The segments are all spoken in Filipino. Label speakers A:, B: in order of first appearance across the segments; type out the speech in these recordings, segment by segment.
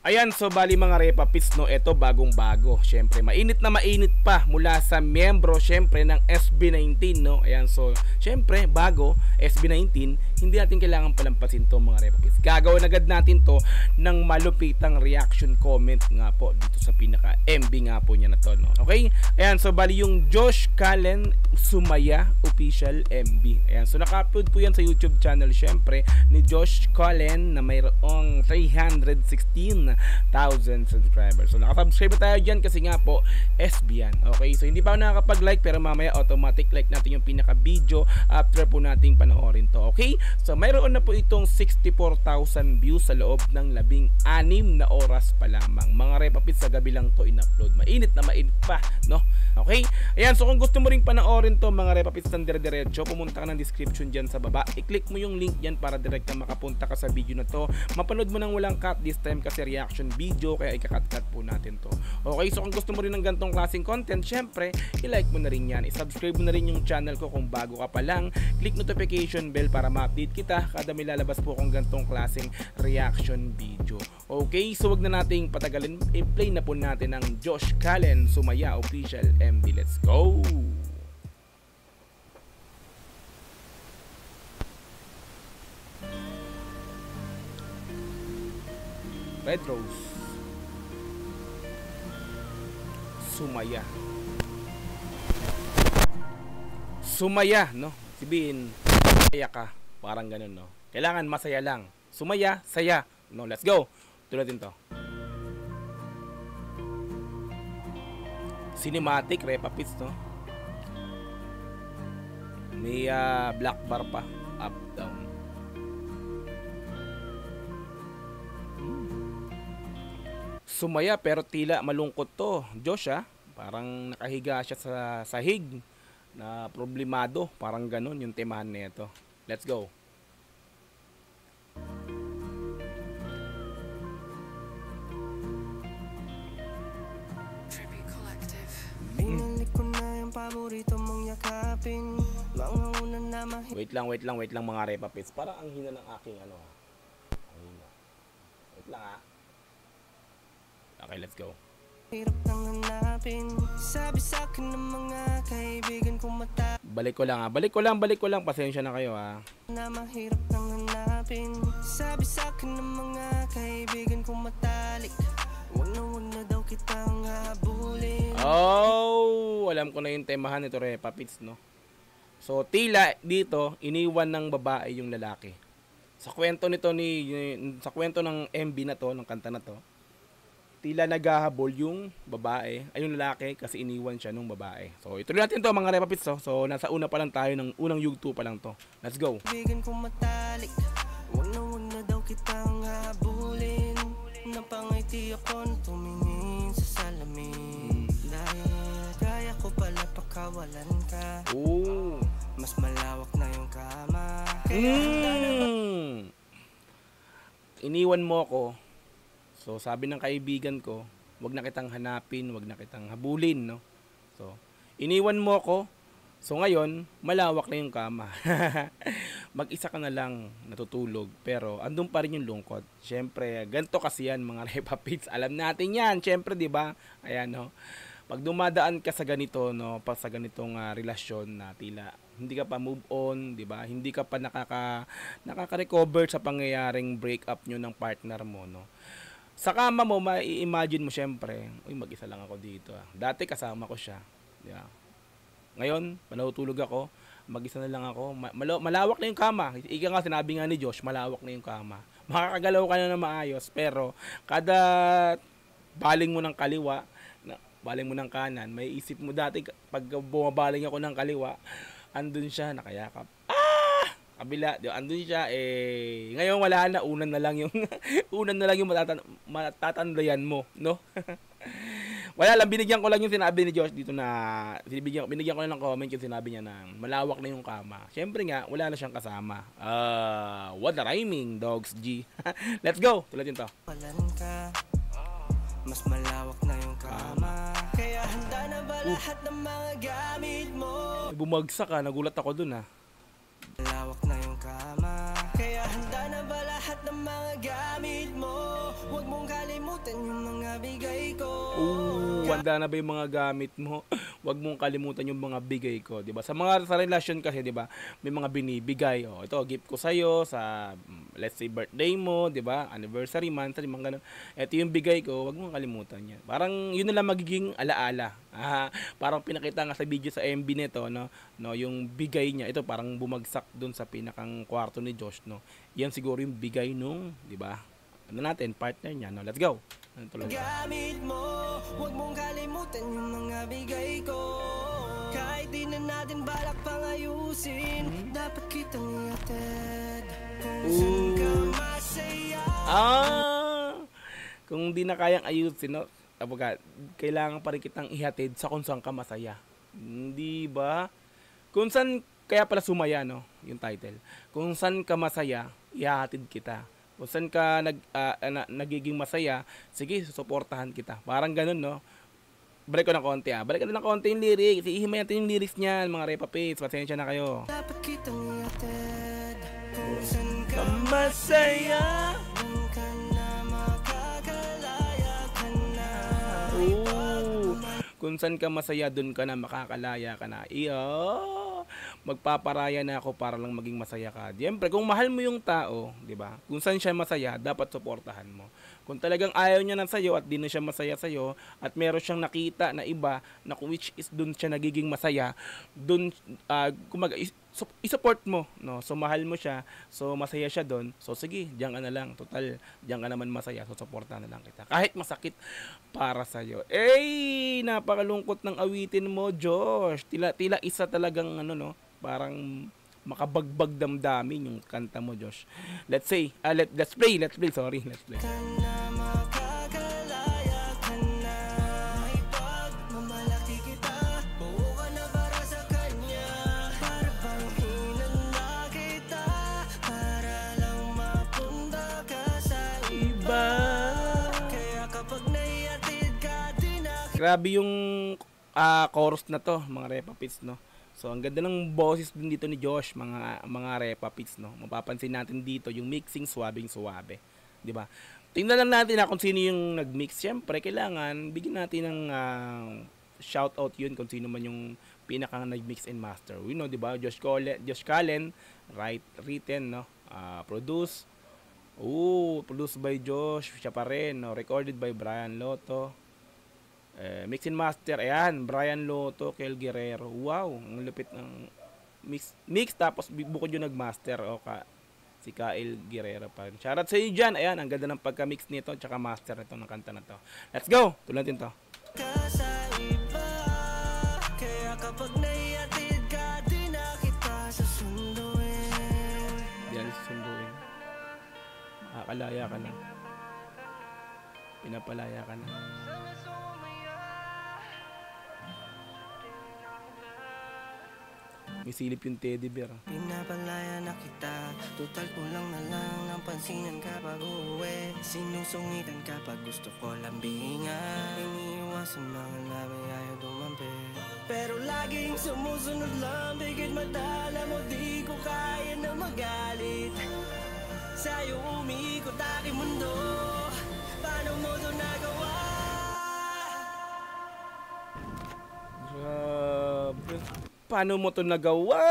A: Ayan, so bali mga repapits, no, ito bagong-bago. Syempre, mainit na mainit pa mula sa miyembro, syempre, ng SB19, no. Ayan, so, syempre, bago, SB19, hindi natin kailangan palampasin to mga repapits. Gagawin agad natin to ng malupitang reaction comment nga po dito sa pinaka-MB nga po niya na to, no. Okay? Ayan, so bali yung Josh Cullen Sumaya Official MB. Ayan, so naka-upload po yan sa YouTube channel, syempre, ni Josh Cullen na mayroong 316,000 subscribers. So nakasubscribe tayo dyan kasi nga po SB yan. Okay, so hindi pa ako nakakapag-like pero mamaya automatic like natin yung pinaka-video after po nating panoorin to. Okay, so mayroon na po itong 64,000 views sa loob ng 16 na oras pa lamang. Mga repapits, sa gabi lang to in-upload. Mainit na mainit pa, no? Okay, ayan, so kung gusto mo ring panoorin to mga repapits ng dire-diretso, pumunta ka ng description dyan sa baba, i-click mo yung link dyan para direct na makapunta ka sa video na to. Mapanood mo nang walang cut this time kasi reaction video, kaya ikakat-cut po natin to. Okay, so kung gusto mo rin ng gantong klaseng content, syempre, i-like mo na rin yan, i-subscribe mo na rin yung channel ko kung bago ka pa lang, click notification bell para ma-update kita kada may lalabas po kung gantong klaseng reaction video. Okay, so wag na nating patagalin, i-play na po natin ang Josh Cullen Sumaya Official MB. Let's go! Red Rose Sumaya Sumaya, no? Sabihin, masaya ka. Parang ganun, no? Kailangan masaya lang. Sumaya, saya. No, let's go. Tulad din to. Cinematic, repapits, no? May black bar pa. Up, down. Sumaya pero tila malungkot to. Josh, parang nakahiga siya sa sahig na problemado. Parang ganun yung temahan nito. Let's go. Wait lang mga repapits. Parang ang hina ng aking ano. Wait lang Okay, let's go. Balik ko lang. Pasensya na kayo
B: Na mahirap nang hanapin. Sabi sa akin ng mga kaibigan kong matalik. Wag na daw kitang habulin.
A: Oh, alam ko na yung temahan nito, repapits, no? So, tila dito iniwan ng babae yung lalaki. Sa kwento nito sa kwento ng MB na to, ng kanta na to, tila naghahabol yung babae, ay yung lalaki kasi iniwan siya nung babae. So, ituloy natin to mga repapits, no? So, nasa una pa lang tayo, ng unang yugto pa lang to. Let's go.
B: Bigan kong matalik. Wag na daw kitang habulin. Napangiti ako nung tumingin sa salamin. Dahil kaya ko pala pakawalan ka. Mas malawak na yung kama.
A: Iniwan mo ko. So, sabi ng kaibigan ko, wag na kitang hanapin, wag na kitang habulin, no? So, iniwan mo ko. So, ngayon, malawak na yung kama. Mag-isa ka na lang natutulog, pero andun pa rin yung lungkot. Syempre, ganito kasi yan, mga repapits. Alam natin yan, syempre, di ba? Ayan, no? Pag dumadaan ka sa ganito, no, pag sa ganitong relasyon na tila hindi ka pa move on, di ba? Hindi ka pa nakaka-recover sa pangyayaring break up nyo ng partner mo, no? Sa kama mo, mai-imagine mo syempre, uy, mag-isa lang ako dito. Dati kasama ko siya. Yeah. Ngayon, natutulog ako, mag-isa na lang ako. Malawak na yung kama. Ika nga, sinabi nga ni Josh, malawak na yung kama. Makakagalaw ka na maayos, pero kada baling mo ng kaliwa, baling mo ng kanan, may isip mo dati, pag bumabaling ako ng kaliwa, andun siya, nakayakap. Kabila, di ba? Andun siya, ngayon wala na, unan na lang yung matatandayan mo, no? Wala lang, binigyan ko lang yung sinabi ni Josh dito na, binigyan ko lang ng comment yung sinabi niya na malawak na yung kama. Siyempre nga, wala na siyang kasama. What a rhyming, Dogs G. Let's go, tulad yun to.
B: Mas malawak na yung kama. Kaya handa na ba lahat ng mga gamit mo?
A: Bumagsak nagulat ako dun
B: Malawak na yung kama. Kaya handa na ba lahat ng mga gamit mo? Huwag mong kalimutan yung mga bigay ko.
A: Handa na ba yung mga gamit mo? Huwag mong kalimutan yung mga bigay ko, 'di ba? Sa relasyon kasi, 'di ba? May mga binibigay. Oh, ito gift ko sa iyo sa let's say birthday mo, 'di ba? Anniversary month, mga ganun. Ito yung bigay ko, huwag mong kalimutan 'yan. Parang yun na lang magiging alaala. Parang pinakita nga sa video sa MB nito, no, yung bigay niya. Ito parang bumagsak dun sa pinakang kwarto ni Josh, no. Yan siguro yung bigay nung, 'di ba? Ano natin, partner niya, no. Let's go.
B: Gamit mo, huwag mong kalimutan yung mga bigay ko. Kahit di na natin balak pang ayusin, dapat kitang iatid kung saan ka masaya.
A: Kung di na kayang ayusin, no, kailangan pa rin kitang ihatid sa kung saan ka masaya. Hindi ba? Kung saan, kaya pala sumaya, no, yung title. Kung saan ka masaya, ihatid kita. Kung saan ka nagiging masaya, sige, susuportahan kita. Parang ganun, no? Break ko ng konti, Break ko ng konti yung lyrics. Ihimay natin yung lyrics niyan, mga repapits. Pasensya na kayo.
B: Dapat kitang iatid kung saan ka
A: masaya.
B: Doon ka na makakalaya ka na.
A: Kung saan ka masaya, doon ka na makakalaya ka na. Magpaparaya na ako para lang maging masaya ka. Siyempre, kung mahal mo yung tao, 'di ba? Kung saan siya masaya, dapat suportahan mo. Kung talagang ayaw niya na sa'yo at di na siya masaya sa'yo at meron siyang nakita na iba na which is doon siya nagiging masaya, doon i-support mo, no? So mahal mo siya, so masaya siya doon. So sige, diyan ka na lang. Total, diyan ka naman masaya, so suportahan na lang kita. Kahit masakit para sa'yo. Napakalungkot ng awitin mo, Josh. Tila isa talagang no, parang makabagbag damdamin yung kanta mo, Josh. Let's play. Sorry, let's play. Grabe yung chorus na to, mga repapits, no. So ang ganda ng boses din dito ni Josh, mga repapits, no. Mapapansin natin dito yung mixing suwabing-suwabe, 'di ba? Tingnan lang natin kung sino yung nag-mix. Siyempre, kailangan bigyan natin ng shout out yun kung sino man yung pinakang nag-mix and master. We know, 'di ba? Josh Callen, written, no. Produced by Josh, siya pa rin, no. Recorded by Brian Lotto. Mix and master, ayan, Brian Lotto, Kel Guerrero. Wow, ang lupit ng mix tapos bukod yung nagmaster si Kyle Guerrero pa rin. Shoutout sa iyo dyan. Ayan, ang ganda ng pagka-mix nito tsaka master nito ng kanta na to. Let's go! Tuloy natin to.
B: Kaya kapag naiatid ka, di na kita susunduin.
A: Yan, susunduin. Makakalaya ka na. Pinapalaya ka na. May silip yung teddy bear.
B: Pinapalaya na kita, total kulang na lang ang pansinan kapag uuwi. Sinusungitan kapag gusto ko lambingan. Iniiwasan mga labi, ayaw dumampi. Pero laging sumusunod lang, bigit madala mo, di ko kaya na magalit. Sa'yo umiikot aking mundo, paano mo ito nagawa?
A: Grabe. Paano mo to nagawa?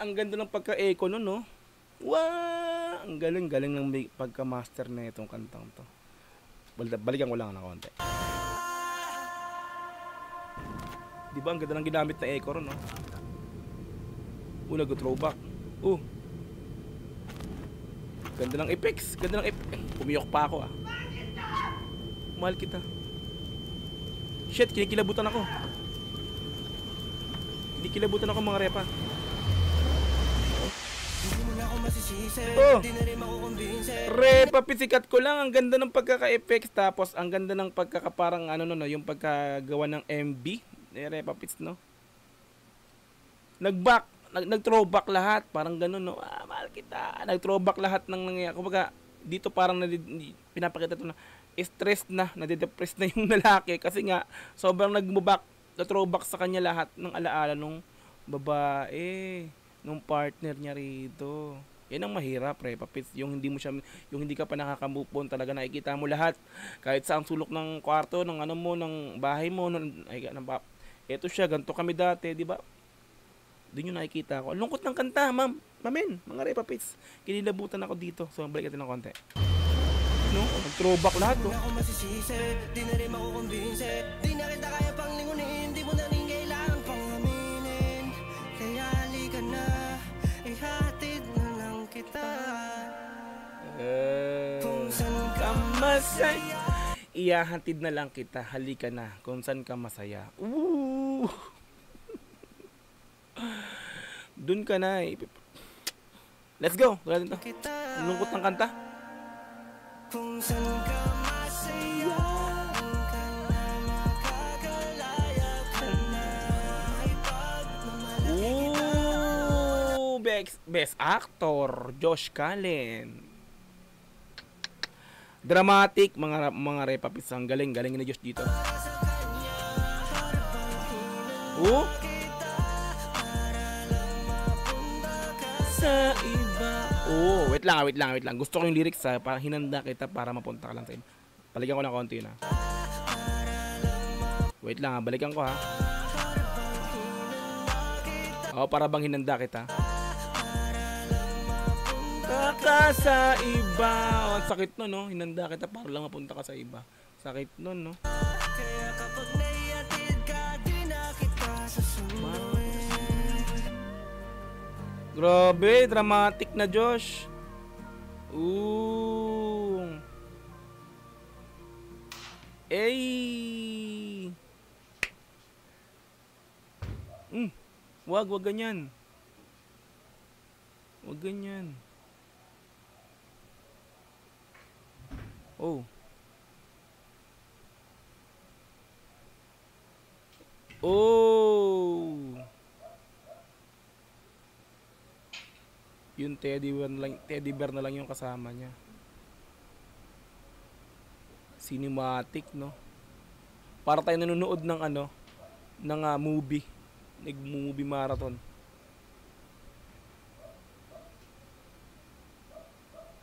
A: Ang ganda ng pagka-echo nun, no? Wow! Ang galing ng pagka-master na itong kantang to. Balikan ko lang ng konti. Di ba ang ganda ng ginamit na echo ron, no? Nag-throwback. Ganda ng effects. Pumiyok pa ako, Mahal kita. Shit, kinikilabutan ako. Hindi kilabutan ako, mga repa.
B: Hindi mo na ako masisisi, hindi na rin makukumbinse.
A: Repa, pisikat ko lang. Ang ganda ng pagkaka-effects. Tapos, ang ganda ng pagkakaparang, yung pagkagawa ng MB. Repa Pits, no? Nag-throwback lahat. Parang ganun, no? Mahal kita. Nag-throwback lahat ng nangyayari. Kumbaga, dito parang pinapakita ito na stress na, nade-depress na yung lalaki. Kasi nga, sobrang throwback sa kanya lahat ng alaala nung babae, nung partner niya rito. Yan ang mahirap, Repa Pits, yung hindi mo siya, yung hindi ka pa nakaka-move on, talaga nakikita mo lahat. Kahit sa ang sulok ng kwarto, ng ano mo, ng bahay mo, eto siya, ganito kami dati, di ba? Doon yung nakikita ko. Lungkot ng kanta, mamen, mga Repa Pits. Kinilabutan ako dito. So, balik natin ng konti. No? Nag-throwback lahat, no?
B: Di na ako masisisi, di na rin makukumbinsi. Di na kita kaya pang lingunin, di mo na rin kailangan pang aminin. Kaya halika na, ihatid na lang kita. Kung saan ka masaya,
A: ihahatid na lang kita, halika na, kung saan ka masaya. Ooh! Dun ka na eh. Let's go! Tulad nito. Lungkot ng kanta.
B: Kung saan ka masaya, ka na makakalaya ka na ipagmamalaki.
A: Ooh! Best actor, Josh Cullen. Dramatic, mga Repa Pits. Ang galing ni Josh dito. Sa iba. Wait lang. Gusto ko yung lyrics para hinanda kita para mapunta ka lang sa iba. Balikan ko ng konti na. Wait lang balikan ko ha. Para bang hinanda kita. Ka sa iba. Ang sakit nun, no? Hinanda kita para lang mapunta ka sa iba. Sakit nun, no?
B: Kaya kapag naiatid ka, di na kita susunod.
A: Grabe, dramatic na Josh. Ooh. Ey. Wag ganyan. Wag ganyan. Oh. Yung teddy bear na lang yung kasama niya. Cinematic, no? Para tayo nanonood ng movie. Nag-movie marathon.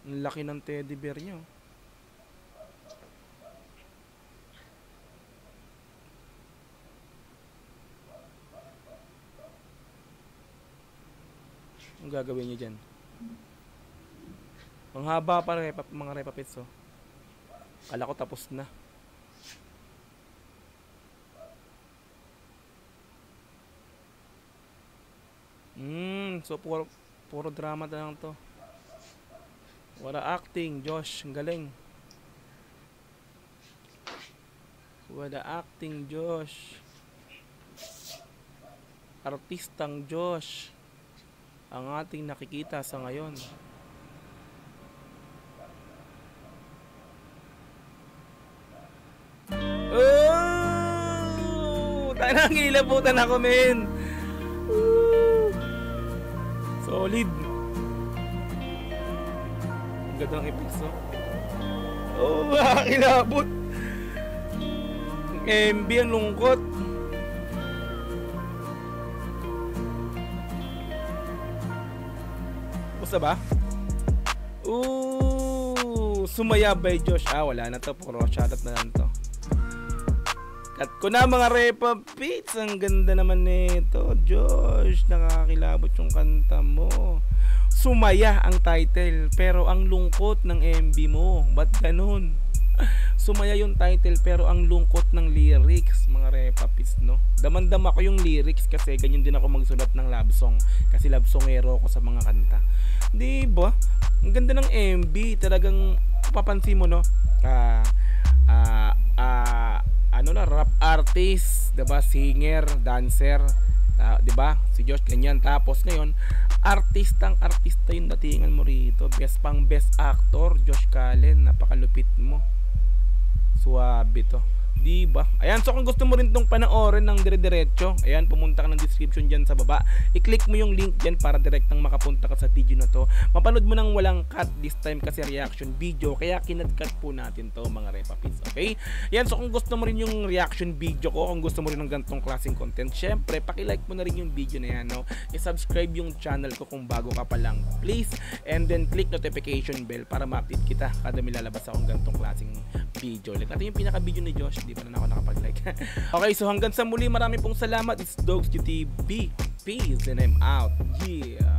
A: Ang laki ng teddy bear niya. Ang gagawin niyo dyan? Ang haba pa mga Repa Pits, oh. Kala ko tapos na. So puro drama na lang to. Wala acting, Josh. Ang galing. Wala acting, Josh. Artistang Josh ang ating nakikita sa ngayon. Tanang ilabutan ako, men. Solid. Ang ganda ng effects, oh. Kilabot. MB ang lungkot. Basta ba? Sumaya by Josh. Wala na to. Puro shoutout na lang to. Cut ko na mga Repa Pits. Ang ganda naman nito, Josh. Nakakilabot yung kanta mo. Sumaya ang title, pero ang lungkot ng MV mo. Ba't ganun? Sumaya yung title, pero ang lungkot ng lyrics, mga Repa Pits, no? Damandam ako yung lyrics kasi ganyan din ako magsulat ng love song. Kasi love songero ako sa mga kanta. Di ba? Ang ganda ng MV. Talagang papansin mo, no? Rap artist, diba? Singer, dancer, diba? Si Josh ganyan. Tapos ngayon, artista yung datingan mo rito. Best actor, Josh Cullen. Napakalupit mo. Suwabe to. Diba? Ayan, so kung gusto mo rin tong panoorin ng dire-diretso, ayan, pumunta ka ng description dyan sa baba. I-click mo yung link dyan para direktang makapunta ka sa video na to. Mapanood mo ng walang cut this time kasi reaction video, kaya kinat-cut po natin to mga repapits, okay? Ayan, so kung gusto mo rin yung reaction video ko, kung gusto mo rin ng ganitong klaseng content, syempre, paki-like mo na rin yung video na yan, no? I-subscribe yung channel ko kung bago ka pa lang, please. And then click notification bell para ma-update kita kada may lalabas akong ganitong klaseng video. Like natin yung pinaka-video ni Josh, di pa na ako nakapag-like. Okay, so hanggang sa muli, marami pong salamat. It's Dogs QTV. Peace and I'm out. Yeah.